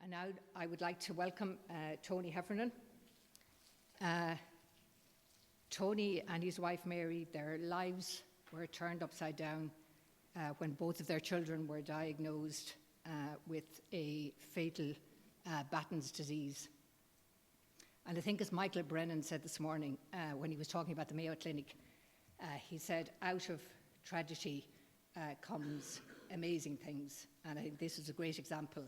And now I would like to welcome Tony Heffernan. Tony and his wife Mary, their lives were turned upside down when both of their children were diagnosed with a fatal Batten's disease. And I think as Michael Brennan said this morning when he was talking about the Mayo Clinic, he said, out of tragedy comes amazing things. And I think this is a great example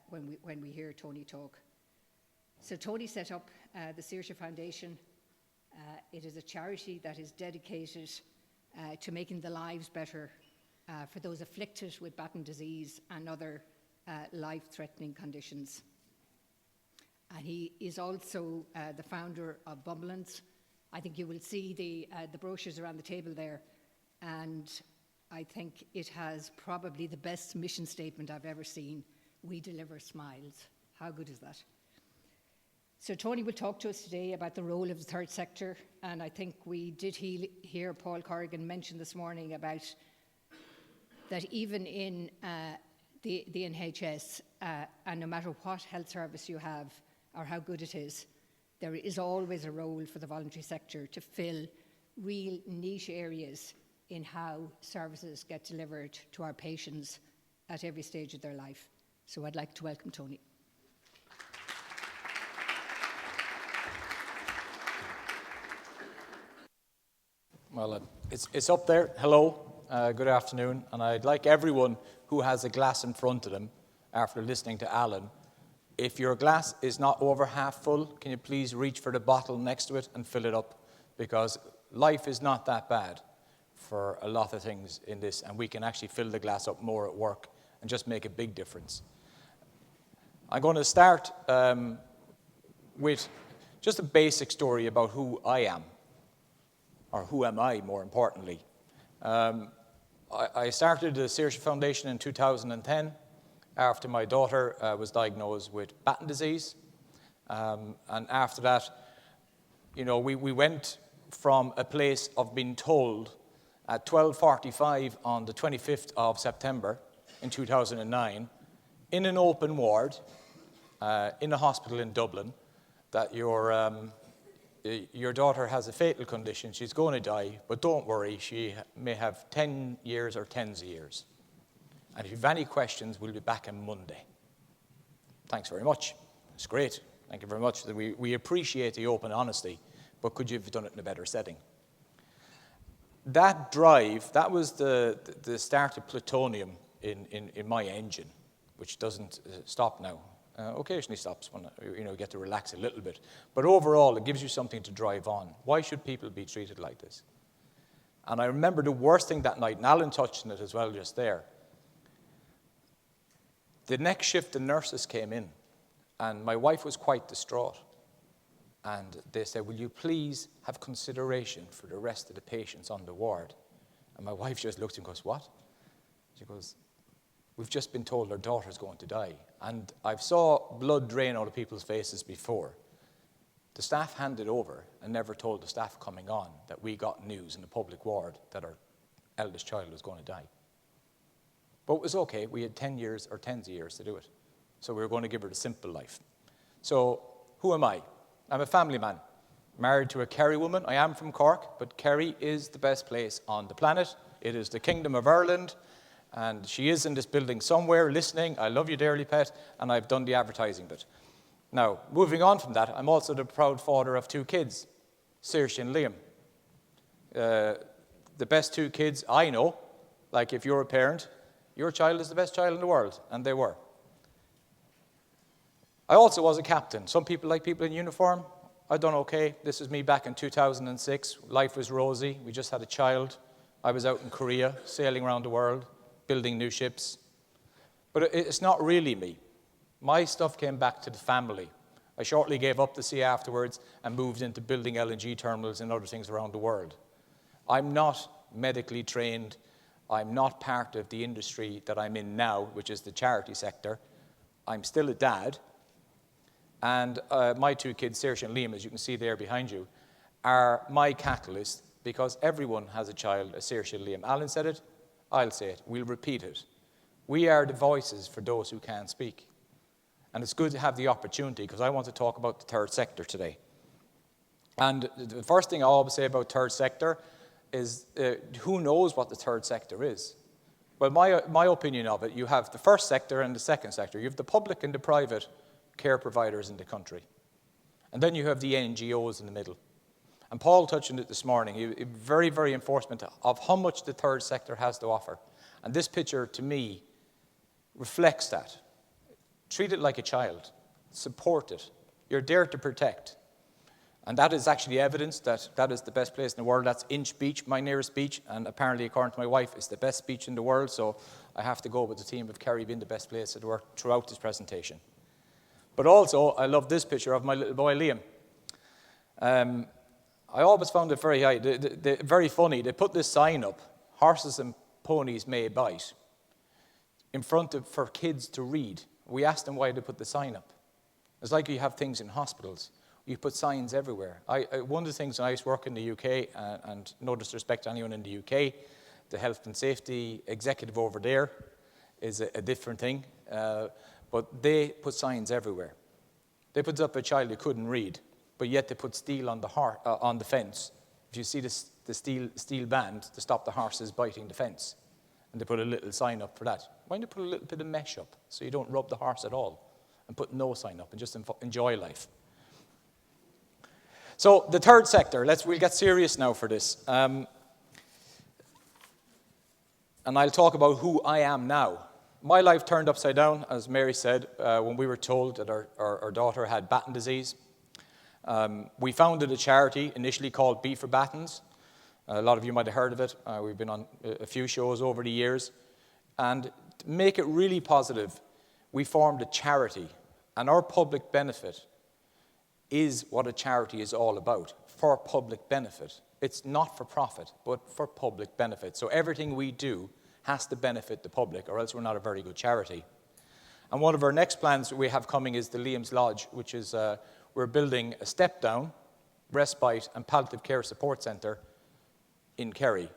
when we hear Tony talk. So Tony set up the Saoirse Foundation. It is a charity that is dedicated to making the lives better for those afflicted with Batten disease and other life-threatening conditions. And he is also the founder of Bumbleance. I think you will see the brochures around the table there, and I think it has probably the best mission statement I've ever seen. We deliver smiles. How good is that? So Tony will talk to us today about the role of the third sector, and I think we did hear Paul Corrigan mention this morning about that even in the NHS, and no matter what health service you have or how good it is, there is always a role for the voluntary sector to fill real niche areas in how services get delivered to our patients at every stage of their life. So I'd like to welcome Tony. Well, it's up there. Hello, good afternoon. And I'd like everyone who has a glass in front of them, after listening to Alan, if your glass is not over half full, can you please reach for the bottle next to it and fill it up? Because life is not that bad for a lot of things in this, and we can actually fill the glass up more at work and just make a big difference. I'm going to start with just a basic story about who I am, or who am I, more importantly. I started the Saoirse Foundation in 2010 after my daughter was diagnosed with Batten disease. And after that, you know, we went from a place of being told at 12:45 on the 25th of September in 2009, in an open ward in a hospital in Dublin, that your daughter has a fatal condition, she's going to die, but don't worry, she may have 10 years or tens of years. And if you have any questions, we'll be back on Monday. Thanks very much. It's great. Thank you very much. We appreciate the open honesty, but could you have done it in a better setting? That drive, that was the start of plutonium in my engine, which doesn't stop now. Occasionally stops when you get to relax a little bit. But overall, it gives you something to drive on. Why should people be treated like this? And I remember the worst thing that night, and Alan touched on it as well just there. The next shift, the nurses came in, and my wife was quite distraught. And they said, will you please have consideration for the rest of the patients on the ward? And my wife just looked and goes, what? She goes, we've just been told our daughter's going to die. And I've saw blood drain out of people's faces before. The staff handed over and never told the staff coming on that we got news in the public ward that our eldest child was going to die. But it was okay. We had 10 years or tens of years to do it. So we were going to give her the simple life. So who am I? I'm a family man, married to a Kerry woman. I am from Cork, but Kerry is the best place on the planet. It is the Kingdom of Ireland. And she is in this building somewhere listening. I love you dearly, pet. And I've done the advertising bit. Now, moving on from that, I'm also the proud father of 2 kids, Saoirse and Liam. The best 2 kids I know. Like if you're a parent, your child is the best child in the world. And they were. I also was a captain. Some people like people in uniform. I've done okay. This is me back in 2006. Life was rosy. We just had a child. I was out in Korea, sailing around the world, building new ships. But it's not really me. My stuff came back to the family. I shortly gave up the sea afterwards and moved into building LNG terminals and other things around the world. I'm not medically trained. I'm not part of the industry that I'm in now, which is the charity sector. I'm still a dad. And my 2 kids, Saoirse and Liam, as you can see there behind you, are my catalyst, because everyone has a child, a Saoirse and Liam. Alan said it, I'll say it, we'll repeat it. We are the voices for those who can't speak. And it's good to have the opportunity, because I want to talk about the third sector today. And the first thing I always say about third sector is, who knows what the third sector is? Well, my opinion of it, you have the first sector and the second sector. You have the public and the private care providers in the country. And then you have the NGOs in the middle. And Paul touched on it this morning. He very, very enforcement of how much the third sector has to offer. And this picture, to me, reflects that. Treat it like a child. Support it. You're there to protect. And that is actually evidence that that is the best place in the world. That's Inch Beach, my nearest beach, and apparently, according to my wife, it's the best beach in the world, so I have to go with the team of Kerry being the best place at work throughout this presentation. But also, I love this picture of my little boy, Liam. I always found it very funny. They put this sign up, "Horses and ponies may bite," in front of, for kids to read. We asked them why they put the sign up. It's like you have things in hospitals. You put signs everywhere. One of the things when I used to work in the UK, and no disrespect to anyone in the UK, the health and safety executive over there is a different thing, but they put signs everywhere. They put up a child who couldn't read, but yet they put steel on the fence. If you see the steel band to stop the horses biting the fence, and they put a little sign up for that. Why don't you put a little bit of mesh up so you don't rub the horse at all, and put no sign up and just enjoy life? So the third sector, we'll get serious now for this. And I'll talk about who I am now. My life turned upside down, as Mary said, when we were told that our daughter had Batten disease. We founded a charity initially called B for Battens. A lot of you might have heard of it. We've been on a few shows over the years. And to make it really positive, we formed a charity. And our public benefit is what a charity is all about, for public benefit. It's not for profit, but for public benefit. So everything we do has to benefit the public, or else we're not a very good charity. And one of our next plans we have coming is the Liam's Lodge, which is we're building a step-down, respite, and palliative care support centre in Kerry,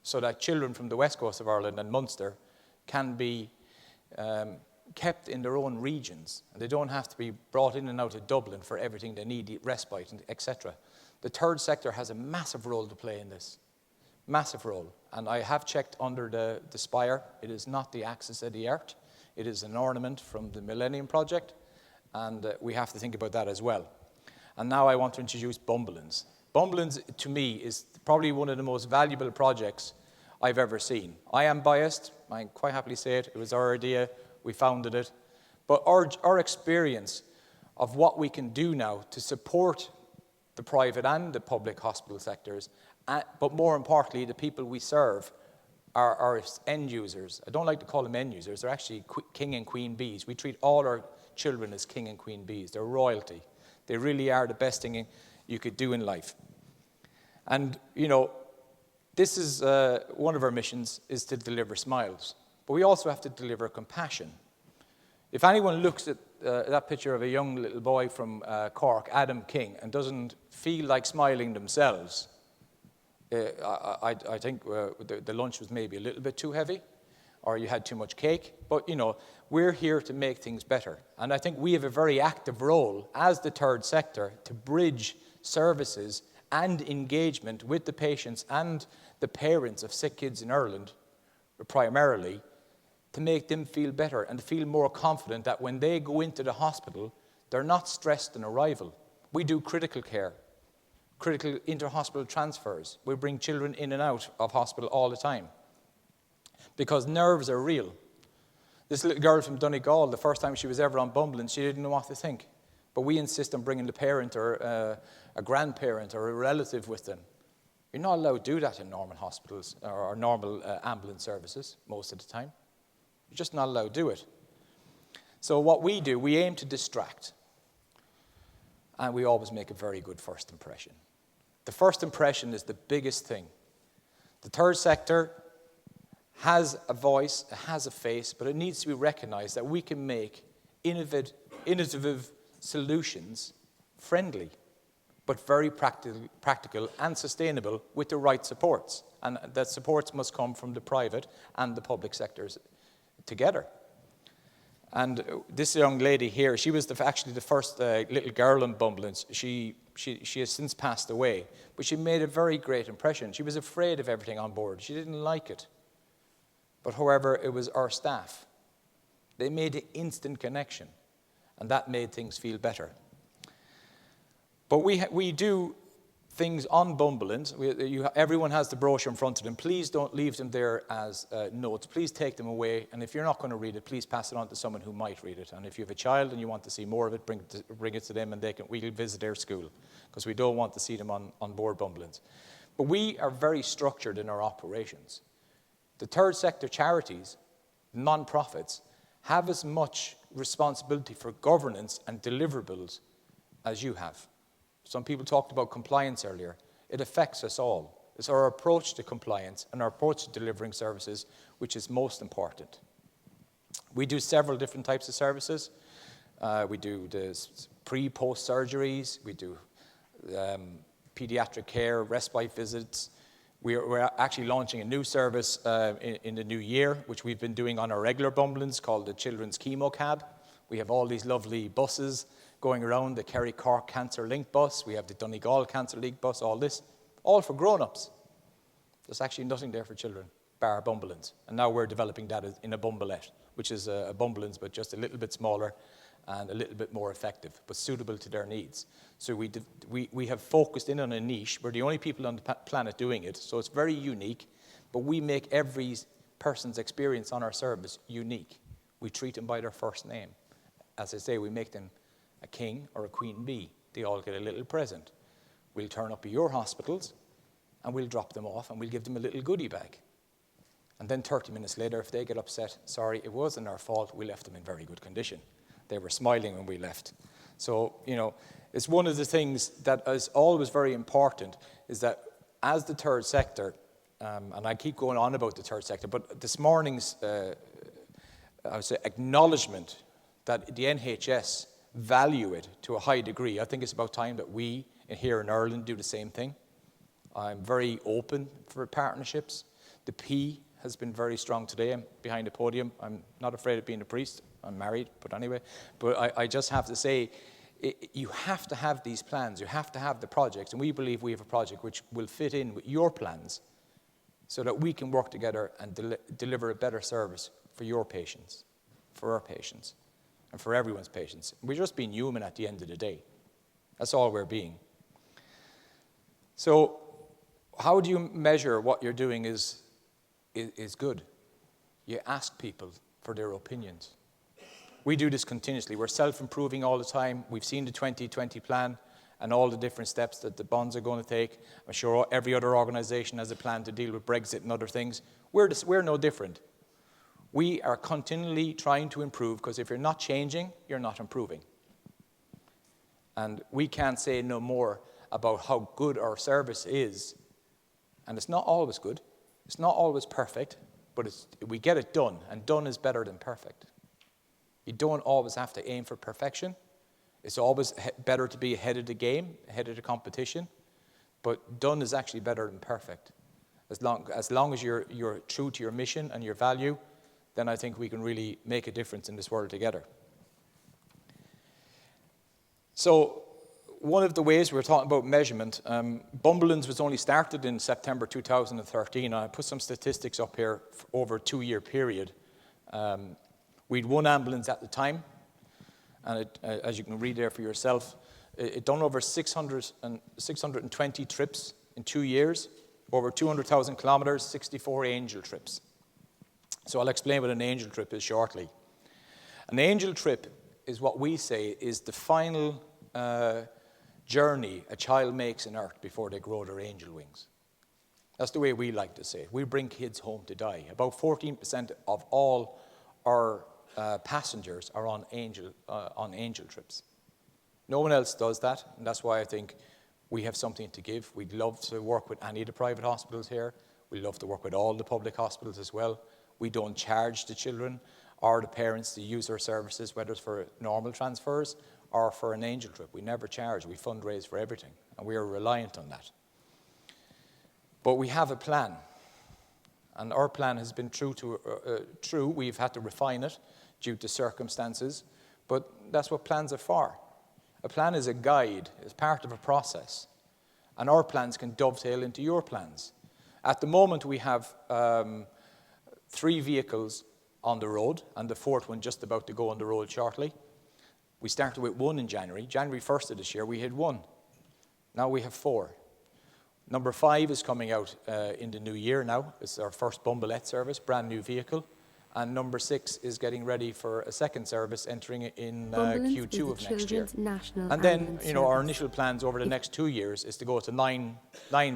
so that children from the west coast of Ireland and Munster can be kept in their own regions, and they don't have to be brought in and out of Dublin for everything they need, respite, etc. The third sector has a massive role to play in this, massive role. And I have checked under the spire. It is not the axis of the earth. It is an ornament from the Millennium Project, and we have to think about that as well. And now I want to introduce Bumbleance. Bumbleance, to me, is probably one of the most valuable projects I've ever seen. I am biased. I quite happily say it. It was our idea. We founded it. But our experience of what we can do now to support the private and the public hospital sectors, but more importantly, the people we serve, are end users. I don't like to call them end users. They're actually king and queen bees. We treat all our children as king and queen bees. They're royalty. They really are the best thing you could do in life. And, you know, this is one of our missions, is to deliver smiles. But we also have to deliver compassion. If anyone looks at that picture of a young little boy from Cork, Adam King, and doesn't feel like smiling themselves, I think the lunch was maybe a little bit too heavy, or you had too much cake. But, you know, we're here to make things better. And I think we have a very active role as the third sector to bridge services and engagement with the patients and the parents of sick kids in Ireland, primarily, to make them feel better and feel more confident that when they go into the hospital, they're not stressed on arrival. We do critical care, critical inter-hospital transfers. We bring children in and out of hospital all the time, because nerves are real. This little girl from Donegal, the first time she was ever on Bumbleance, she didn't know what to think. But we insist on bringing the parent or a grandparent or a relative with them. You're not allowed to do that in normal hospitals or normal ambulance services most of the time. You're just not allowed to do it. So what we do, we aim to distract. And we always make a very good first impression. The first impression is the biggest thing. The third sector has a voice, it has a face, but it needs to be recognized that we can make innovative solutions friendly, but very practical and sustainable with the right supports. And that supports must come from the private and the public sectors together. And this young lady here, she was actually the first little girl in Bumbleance. She has since passed away, but she made a very great impression. She was afraid of everything on board. She didn't like it. But however, it was our staff. They made an instant connection, and that made things feel better. But we do things on Bumbleance. Everyone has the brochure in front of them. Please don't leave them there as notes. Please take them away. And if you're not going to read it, please pass it on to someone who might read it. And if you have a child and you want to see more of it, bring it to them, and we can visit their school, because we don't want to see them on board Bumbleance. But we are very structured in our operations. The third sector charities, non-profits, have as much responsibility for governance and deliverables as you have. Some people talked about compliance earlier. It affects us all. It's our approach to compliance and our approach to delivering services which is most important. We do several different types of services. We do the pre-post surgeries. We do pediatric care, respite visits. We're actually launching a new service in the new year, which we've been doing on our regular Bumbleance, called the Children's Chemo Cab. We have all these lovely buses going around, the Kerry Cork Cancer Link bus. We have the Donegal Cancer League bus, all this. All for grown-ups. There's actually nothing there for children, bar Bumbleance. And now we're developing that in a Bumbleette, which is a Bumbleance, but just a little bit smaller and a little bit more effective, but suitable to their needs. So we have focused in on a niche. We're the only people on the planet doing it, so it's very unique, but we make every person's experience on our service unique. We treat them by their first name. As I say, we make them a king or a queen bee. They all get a little present. We'll turn up at your hospitals, and we'll drop them off, and we'll give them a little goodie bag. And then 30 minutes later, if they get upset, sorry, it wasn't our fault, we left them in very good condition. They were smiling when we left. So, it's one of the things that is always very important, is that as the third sector, and I keep going on about the third sector, but this morning's, I would say, acknowledgement that the NHS value it to a high degree. I think it's about time that we here in Ireland do the same thing. I'm very open for partnerships. The P has been very strong today. I'm behind the podium. I'm not afraid of being a priest. I'm married, but anyway. But I just have to say, you have to have these plans. You have to have the projects. And we believe we have a project which will fit in with your plans so that we can work together and deliver a better service for your patients, for our patients, and for everyone's patients. We're just being human at the end of the day. That's all we're being. So how do you measure what you're doing is good? You ask people for their opinions. We do this continuously. We're self-improving all the time. We've seen the 2020 plan and all the different steps that the bonds are going to take. I'm sure every other organisation has a plan to deal with Brexit and other things. We're no different. We are continually trying to improve, because if you're not changing, you're not improving. And we can't say no more about how good our service is. And it's not always good. It's not always perfect, but we get it done, and done is better than perfect. You don't always have to aim for perfection. It's always better to be ahead of the game, ahead of the competition, but done is actually better than perfect. As long as you're true to your mission and your value, then I think we can really make a difference in this world together. So one of the ways we're talking about measurement, Bumbleance was only started in September 2013. And I put some statistics up here for over a 2-year period. We'd 1 ambulance at the time, and as you can read there for yourself, it done over 620 trips in 2 years, over 200,000 kilometers, 64 angel trips. So I'll explain what an angel trip is shortly. An angel trip is what we say is the final journey a child makes on earth before they grow their angel wings. That's the way we like to say it. We bring kids home to die. About 14% of all our passengers are on angel trips. No one else does that, and that's why I think we have something to give. We'd love to work with any of the private hospitals here. We'd love to work with all the public hospitals as well. We don't charge the children or the parents to use our services, whether it's for normal transfers or for an angel trip. We never charge. We fundraise for everything, and we are reliant on that. But we have a plan, and our plan has been true. We've had to refine it due to circumstances, but that's what plans are for. A plan is a guide, it's part of a process, and our plans can dovetail into your plans. At the moment, we have 3 vehicles on the road, and the 4th one just about to go on the road shortly. We started with 1 in January. January 1st of this year, we had 1. Now we have 4. Number 5 is coming out in the new year now. It's our first Bumbleance service, brand new vehicle. And number 6 is getting ready for a second service entering in Q2 of next year. And then, our initial plans over the next 2 years is to go to 9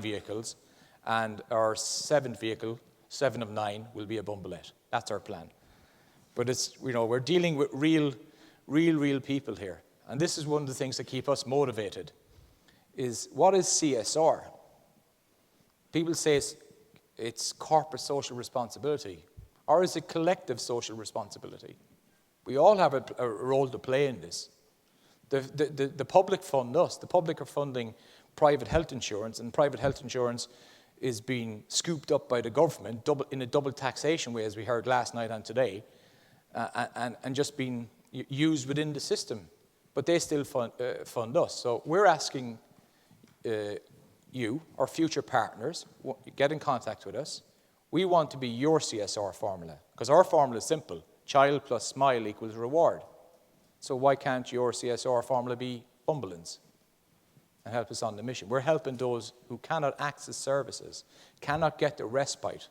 vehicles, and our 7th vehicle, 7 of 9, will be a Bumbleance. That's our plan. But it's, we're dealing with real people here. And this is one of the things that keep us motivated, is what is CSR? People say it's corporate social responsibility, or is it collective social responsibility? We all have a role to play in this. The public fund us. The public are funding private health insurance, and private health insurance is being scooped up by the government in a double taxation way, as we heard last night and today, and just being used within the system. But they still fund us. So we're asking you, our future partners, get in contact with us. We want to be your CSR formula, because our formula is simple. Child plus smile equals reward. So why can't your CSR formula be Bumbleance and help us on the mission? We're helping those who cannot access services, cannot get the respite.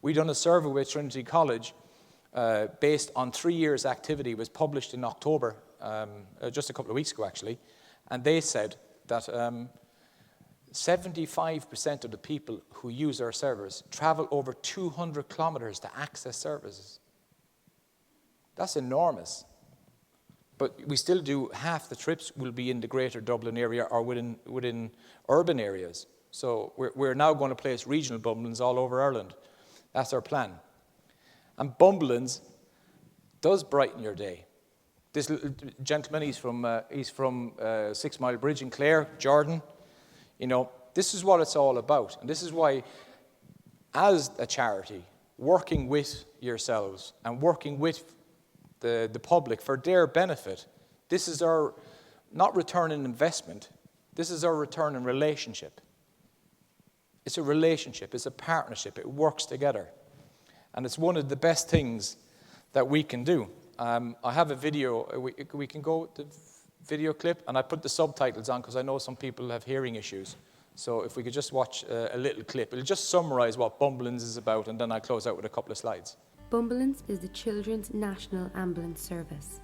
We've done a survey with Trinity College based on 3 years' activity. It was published in October, just a couple of weeks ago actually, and they said that 75% of the people who use our service travel over 200 kilometers to access services. That's enormous. But we still do half the trips will be in the greater Dublin area or within urban areas. So we're now going to place regional Bumbleance all over Ireland. That's our plan. And Bumbleance does brighten your day. This little gentleman, he's from 6 Mile Bridge in Clare, Jordan. This is what it's all about. And this is why, as a charity, working with yourselves and working with the public for their benefit, this is our, not return on investment, this is our return in relationship. It's a relationship, it's a partnership, it works together. And it's one of the best things that we can do. I have a video, we can go with the video clip, and I put the subtitles on because I know some people have hearing issues. So if we could just watch a little clip, it'll just summarize what Bumbleance is about, and then I'll close out with a couple of slides. Bumbleance is the Children's National Ambulance Service.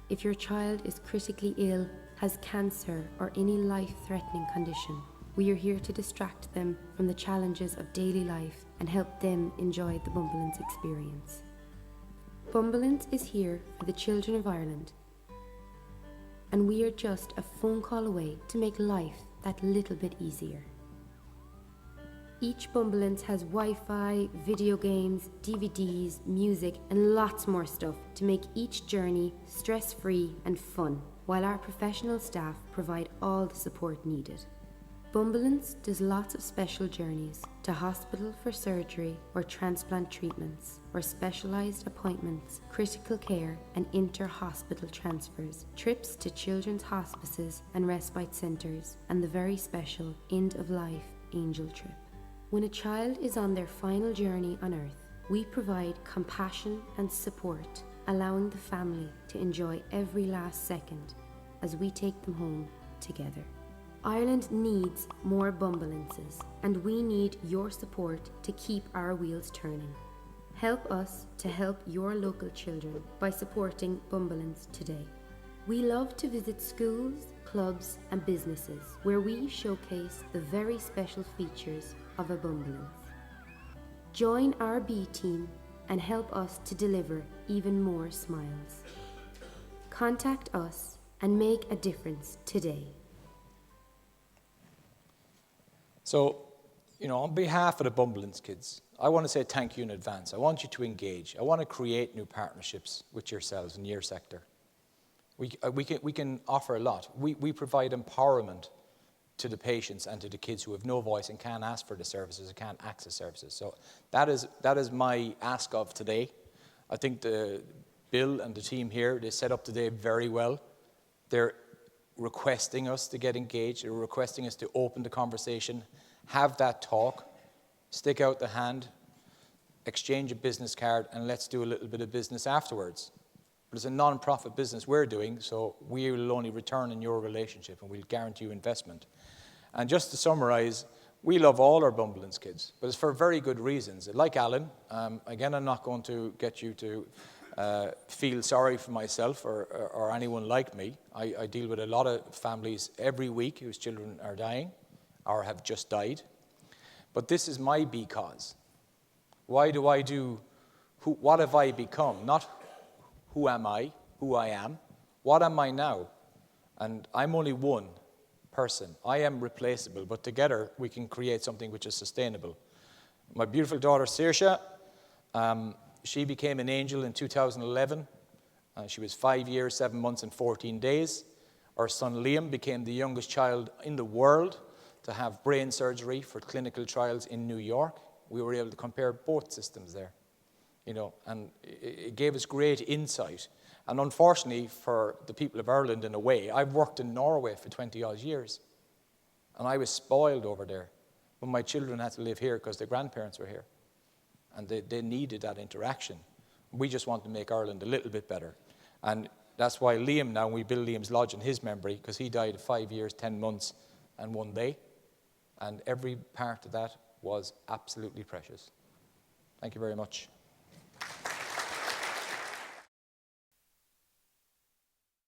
If your child is critically ill, has cancer, or any life-threatening condition, we are here to distract them from the challenges of daily life and help them enjoy the Bumbleance experience. Bumbleance is here for the children of Ireland, and we are just a phone call away to make life that little bit easier. Each Bumbleance has Wi-Fi, video games, DVDs, music, and lots more stuff to make each journey stress-free and fun, while our professional staff provide all the support needed. Bumbleance does lots of special journeys to hospital for surgery or transplant treatments, or specialised appointments, critical care and inter-hospital transfers, trips to children's hospices and respite centres, and the very special end-of-life angel trip. When a child is on their final journey on earth, we provide compassion and support, allowing the family to enjoy every last second as we take them home together. Ireland needs more Bumbleances, and we need your support to keep our wheels turning. Help us to help your local children by supporting Bumbleance today. We love to visit schools, clubs and businesses where we showcase the very special features of a Bumbleance. Join our B team and help us to deliver even more smiles. Contact us and make a difference today. So, on behalf of the Bumbleance kids, I want to say thank you in advance. I want you to engage. I want to create new partnerships with yourselves in your sector. We can offer a lot. We provide empowerment to the patients and to the kids who have no voice and can't ask for the services and can't access services. So that is my ask of today. I think the Bill and the team here, they set up today very well. They're requesting us to get engaged. They're requesting us to open the conversation, have that talk, stick out the hand, exchange a business card, and let's do a little bit of business afterwards. But it's a non-profit business we're doing, so we will only return in your relationship, and we'll guarantee you investment. And just to summarize, we love all our Bumbleance kids, but it's for very good reasons. Like Alan, again, I'm not going to get you to feel sorry for myself or anyone like me. I deal with a lot of families every week whose children are dying or have just died. But this is my because. Why do I do, what have I become? Not who am I, who I am. What am I now? And I'm only one person. I am replaceable, but together we can create something which is sustainable. My beautiful daughter, Saoirse, she became an angel in 2011. She was 5 years, 7 months, and 14 days. Our son, Liam, became the youngest child in the world to have brain surgery for clinical trials in New York. We were able to compare both systems there, you know, and it gave us great insight. And unfortunately for the people of Ireland, in a way, I've worked in Norway for 20-odd years, and I was spoiled over there when my children had to live here because their grandparents were here, and they needed that interaction. We just want to make Ireland a little bit better. And that's why Liam now, we build Liam's Lodge in his memory, because he died at 5 years, 10 months, and 1 day. And every part of that was absolutely precious. Thank you very much.